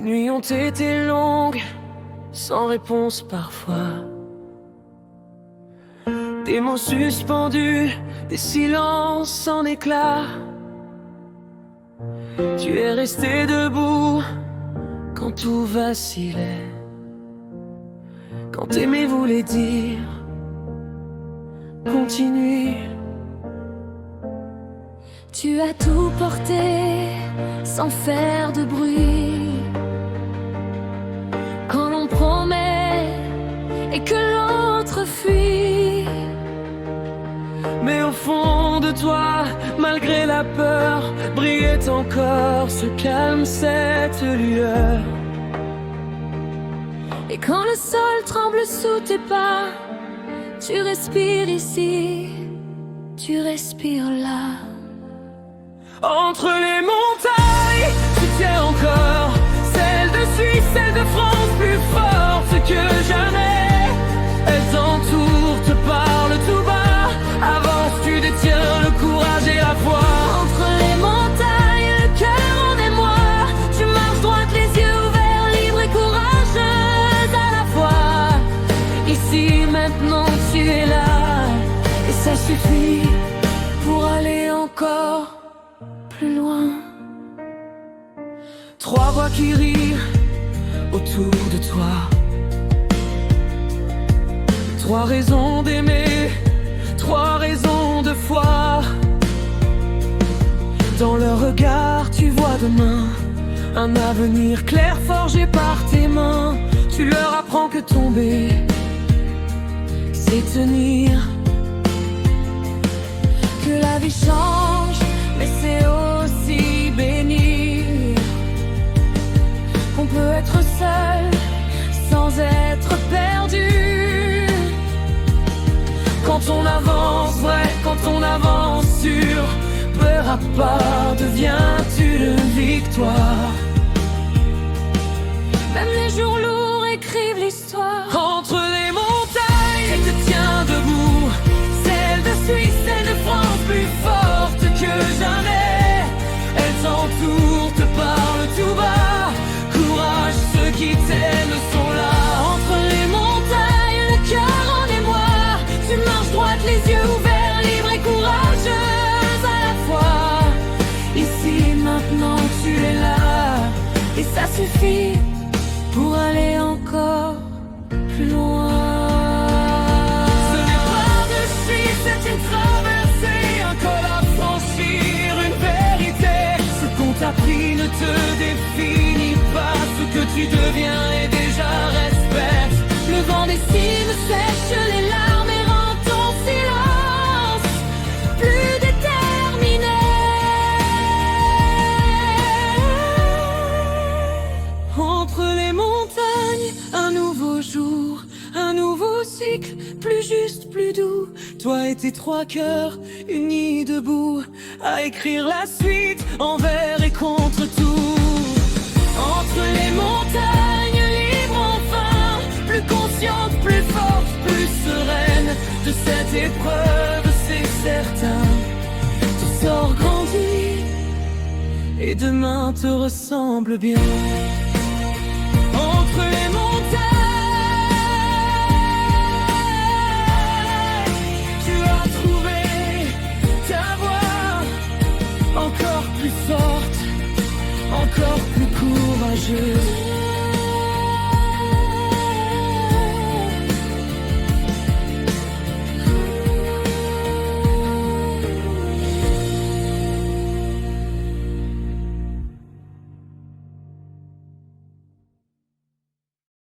nuits ont été longues, sans réponse parfois. Des mots suspendus, des silences en éclats. Tu es resté debout quand tout vacillait, quand aimer voulait dire continue. Tu as tout porté sans faire de bruit. Quand l'on promet et que l'autre fuit. Mais au fond de toi, malgré la peur, brillait encore ce calme, cette lueur. Et quand le sol tremble sous tes pas, tu respires ici, tu respires là. Entre les montagnes, tu tiens encore, celle de Suisse, celle de France, plus forte que jamais. Elles t'entourent, te parlent tout bas, avance, tu détiens le courage et la foi. Entre les montagnes, le cœur en émoi, tu marches droite, les yeux ouverts, libre et courageuse à la fois. Ici, maintenant, tu es là, et ça suffit pour aller encore plus loin. Trois voix qui rient autour de toi. Trois raisons d'aimer, trois raisons de foi. Dans leur regard, tu vois demain un avenir clair forgé par tes mains. Tu leur apprends que tomber, c'est tenir. Que la vie change, mais c'est aussi bénir. Qu'on peut être seul sans être perdu. Quand on avance vrai, quand on avance sûr, peur à pas, deviens-tu une victoire. Même les jours lourds écrivent l'histoire. Entre les montagnes, elle te tient debout, celle de Suisse, celle de France, plus forte que jamais. Elle t'entoure, te parle tout bas, courage, ceux qui t'aiment sont là. Entre les montagnes, le cœur en émoi, tu marches droite, les yeux ouverts, libre et courageuse à la fois. Ici, maintenant, tu es là, et ça suffit pour aller encore plus loin. Ce n'est pas de suite, c'est une traversée, un col à franchir, une vérité. Ce qu'on t'a pris ne te définit pas, ce que tu deviens est déjà respect. Le vent des cimes sèche les larmes et rend ton silence plus déterminé. Entre les montagnes, un nouveau jour, un nouveau cycle, plus juste, plus doux. Toi et tes trois cœurs, unis debout, à écrire la suite, envers et contre tout. Entre les montagnes, libre enfin, plus consciente, plus forte, plus sereine. De cette épreuve, c'est certain, tu sors grandi, et demain te ressemble bien. Entre les montagnes, tu as trouvé ta voie, encore plus forte, encore plus courageuse.